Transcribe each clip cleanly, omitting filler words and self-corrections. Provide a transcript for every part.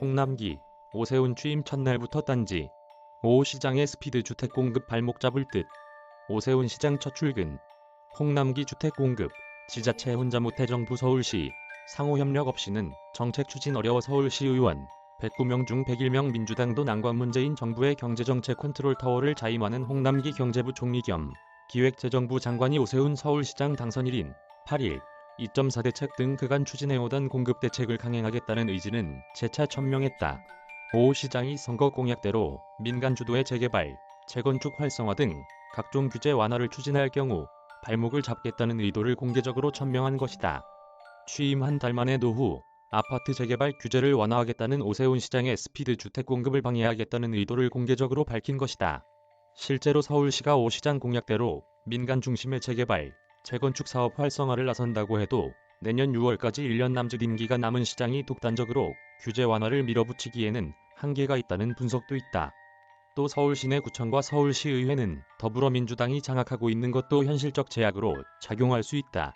홍남기, 오세훈 취임 첫날부터 딴지. 오 시장의 스피드 주택 공급 발목 잡을 듯. 오세훈 시장 첫 출근. 홍남기 주택 공급. 지자체 혼자 못해 정부 서울시. 상호 협력 없이는 정책 추진 어려워 서울시 의원. 109명 중 101명 민주당도 난관 문제인 정부의 경제정책 컨트롤 타워를 자임하는 홍남기 경제부총리 겸 기획재정부 장관이 오세훈 서울시장 당선일인 8일 2.4 대책 등 그간 추진해오던 공급 대책을 강행하겠다는 의지는 재차 천명했다. 오 시장이 선거 공약대로 민간 주도의 재개발, 재건축 활성화 등 각종 규제 완화를 추진할 경우 발목을 잡겠다는 의도를 공개적으로 천명한 것이다. 취임 한 달 만에 노후, 아파트 재개발 규제를 완화하겠다는 오세훈 시장의 스피드 주택 공급을 방해하겠다는 의도를 공개적으로 밝힌 것이다. 실제로 서울시가 오 시장 공약대로 민간 중심의 재개발, 재건축 사업 활성화를 나선다고 해도 내년 6월까지 1년 남짓 임기가 남은 시장이 독단적으로 규제 완화를 밀어붙이기에는 한계가 있다는 분석도 있다. 또 서울시내 구청과 서울시의회는 더불어민주당이 장악하고 있는 것도 현실적 제약으로 작용할 수 있다.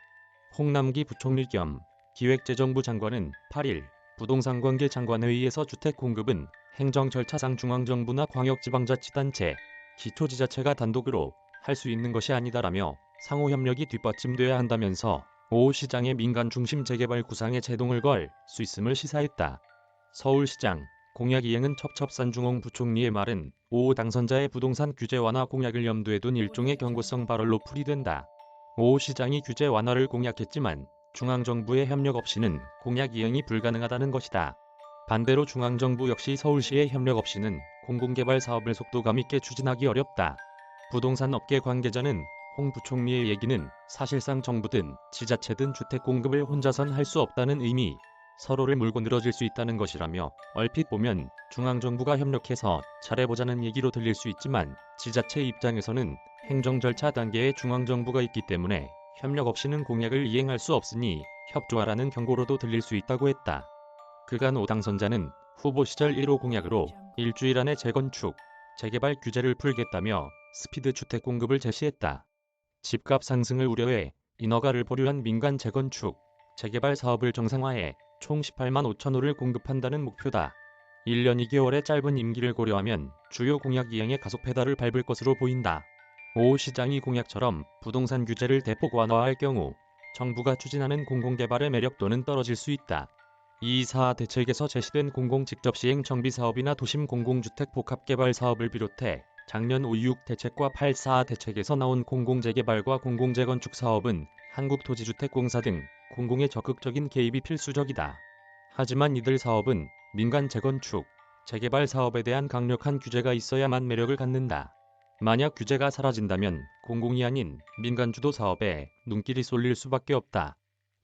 홍남기 부총리 겸 기획재정부 장관은 8일 부동산 관계 장관회의에서 주택 공급은 행정 절차상 중앙정부나 광역지방자치단체, 기초지자체가 단독으로 할 수 있는 것이 아니다라며 상호 협력이 뒷받침돼야 한다면서 오 시장의 민간 중심 재개발 구상에 제동을 걸 수 있음을 시사했다. 서울시장 공약 이행은 첩첩산중홍 부총리의 말은 오 당선자의 부동산 규제 완화 공약을 염두에 둔 일종의 경고성 발언로 풀이된다. 오 시장이 규제 완화를 공약했지만 중앙정부의 협력 없이는 공약 이행이 불가능하다는 것이다. 반대로 중앙정부 역시 서울시의 협력 없이는 공공개발 사업을 속도감 있게 추진하기 어렵다. 부동산 업계 관계자는 홍 부총리의 얘기는 사실상 정부든 지자체든 주택 공급을 혼자선 할 수 없다는 의미, 서로를 물고 늘어질 수 있다는 것이라며 얼핏 보면 중앙정부가 협력해서 잘해보자는 얘기로 들릴 수 있지만 지자체 입장에서는 행정 절차 단계에 중앙정부가 있기 때문에 협력 없이는 공약을 이행할 수 없으니 협조하라는 경고로도 들릴 수 있다고 했다. 그간 오 당선자는 후보 시절 1호 공약으로 일주일 안에 재건축, 재개발 규제를 풀겠다며 스피드 주택 공급을 제시했다. 집값 상승을 우려해 인허가를 보류한 민간 재건축, 재개발 사업을 정상화해 총 18만 5천 호를 공급한다는 목표다. 1년 2개월의 짧은 임기를 고려하면 주요 공약 이행에 가속 페달을 밟을 것으로 보인다. 오 시장이 공약처럼 부동산 규제를 대폭 완화할 경우 정부가 추진하는 공공개발의 매력도는 떨어질 수 있다. 2.4 대책에서 제시된 공공 직접 시행 정비 사업이나 도심 공공주택 복합개발 사업을 비롯해 작년 5.26 대책과 8.4 대책에서 나온 공공재개발과 공공재건축 사업은 한국토지주택공사 등 공공의 적극적인 개입이 필수적이다. 하지만 이들 사업은 민간 재건축, 재개발 사업에 대한 강력한 규제가 있어야만 매력을 갖는다. 만약 규제가 사라진다면 공공이 아닌 민간 주도 사업에 눈길이 쏠릴 수밖에 없다.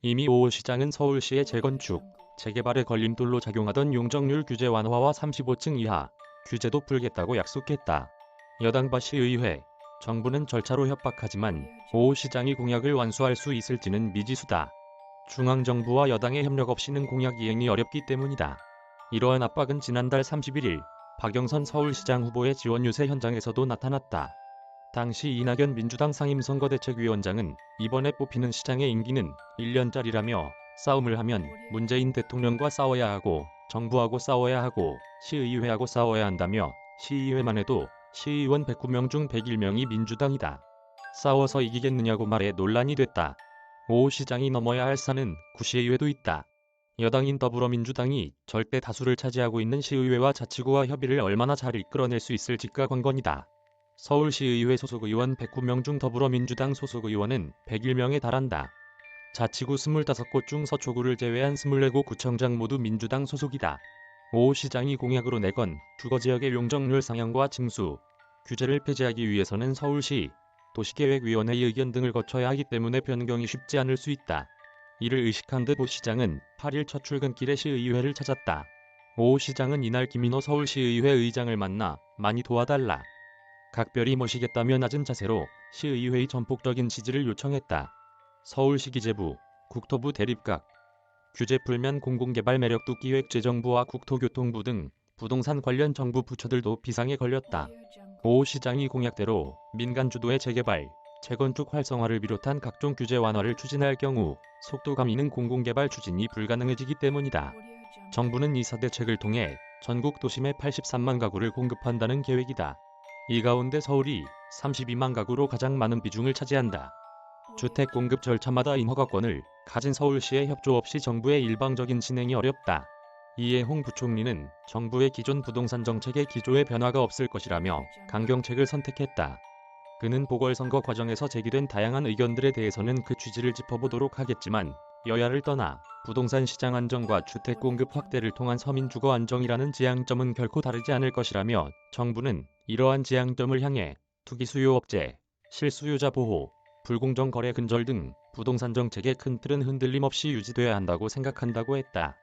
이미 오 시장은 서울시의 재건축, 재개발의 걸림돌로 작용하던 용적률 규제 완화와 35층 이하 규제도 풀겠다고 약속했다. 여당과 시의회, 정부는 절차로 협박하지만 오 시장이 공약을 완수할 수 있을지는 미지수다. 중앙정부와 여당의 협력 없이는 공약 이행이 어렵기 때문이다. 이러한 압박은 지난달 31일 박영선 서울시장 후보의 지원 유세 현장에서도 나타났다. 당시 이낙연 민주당 상임선거대책위원장은 이번에 뽑히는 시장의 임기는 1년짜리라며 싸움을 하면 문재인 대통령과 싸워야 하고 정부하고 싸워야 하고 시의회하고 싸워야 한다며 시의회만 해도 시의원 109명 중 101명이 민주당이다. 싸워서 이기겠느냐고 말해 논란이 됐다. 오 시장이 넘어야 할 산은 구시의회도 있다. 여당인 더불어민주당이 절대 다수를 차지하고 있는 시의회와 자치구와 협의를 얼마나 잘 이끌어낼 수 있을지가 관건이다. 서울시의회 소속 의원 109명 중 더불어민주당 소속 의원은 101명에 달한다. 자치구 25곳 중 서초구를 제외한 24곳 구청장 모두 민주당 소속이다. 오 시장이 공약으로 내건 주거지역의 용적률 상향과 징수, 규제를 폐지하기 위해서는 서울시, 도시계획위원회의 의견 등을 거쳐야 하기 때문에 변경이 쉽지 않을 수 있다. 이를 의식한 듯 오 시장은 8일 첫 출근길에 시의회를 찾았다. 오 시장은 이날 김인호 서울시의회 의장을 만나 많이 도와달라. 각별히 모시겠다며 낮은 자세로 시의회의 전폭적인 지지를 요청했다. 서울시 기재부, 국토부 대립각. 규제 풀면 공공개발 매력도 기획재정부와 국토교통부 등 부동산 관련 정부 부처들도 비상에 걸렸다. 오 시장이 공약대로 민간 주도의 재개발, 재건축 활성화를 비롯한 각종 규제 완화를 추진할 경우 속도감 있는 공공개발 추진이 불가능해지기 때문이다. 정부는 이사 대책을 통해 전국 도심에 83만 가구를 공급한다는 계획이다. 이 가운데 서울이 32만 가구로 가장 많은 비중을 차지한다. 주택 공급 절차마다 인허가권을 가진 서울시의 협조 없이 정부의 일방적인 진행이 어렵다. 이에 홍 부총리는 정부의 기존 부동산 정책의 기조에 변화가 없을 것이라며 강경책을 선택했다. 그는 보궐선거 과정에서 제기된 다양한 의견들에 대해서는 그 취지를 짚어보도록 하겠지만 여야를 떠나 부동산 시장 안정과 주택 공급 확대를 통한 서민 주거 안정이라는 지향점은 결코 다르지 않을 것이라며 정부는 이러한 지향점을 향해 투기 수요 억제, 실수요자 보호, 불공정 거래 근절 등 부동산 정책의 큰 틀은 흔들림 없이 유지돼야 한다고 생각한다고 했다.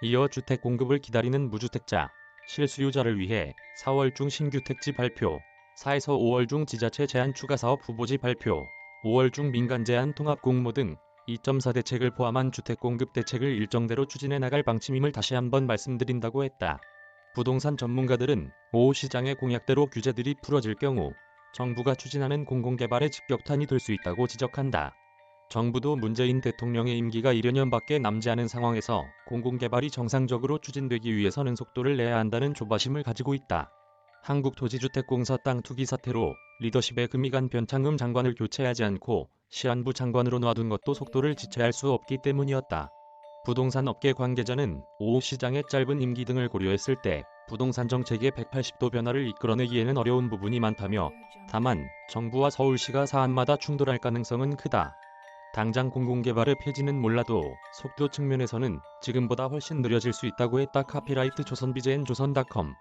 이어 주택 공급을 기다리는 무주택자, 실수요자를 위해 4월 중 신규 택지 발표, 4에서 5월 중 지자체 제한 추가 사업 후보지 발표, 5월 중 민간 제한 통합 공모 등 2.4 대책을 포함한 주택 공급 대책을 일정대로 추진해 나갈 방침임을 다시 한번 말씀드린다고 했다. 부동산 전문가들은 오 시장의 공약대로 규제들이 풀어질 경우 정부가 추진하는 공공개발의 직격탄이 될 수 있다고 지적한다. 정부도 문재인 대통령의 임기가 1여년밖에 남지 않은 상황에서 공공개발이 정상적으로 추진되기 위해서는 속도를 내야 한다는 조바심을 가지고 있다. 한국토지주택공사 땅 투기 사태로 리더십의 금이 간 변창흠 장관을 교체하지 않고 시안부 장관으로 놔둔 것도 속도를 지체할 수 없기 때문이었다. 부동산 업계 관계자는 오 시장의 짧은 임기 등을 고려했을 때 부동산 정책의 180도 변화를 이끌어내기에는 어려운 부분이 많다며 다만 정부와 서울시가 사안마다 충돌할 가능성은 크다. 당장 공공개발의 폐지는 몰라도 속도 측면에서는 지금보다 훨씬 느려질 수 있다고 했다. 카피라이트 조선비제엔 조선닷컴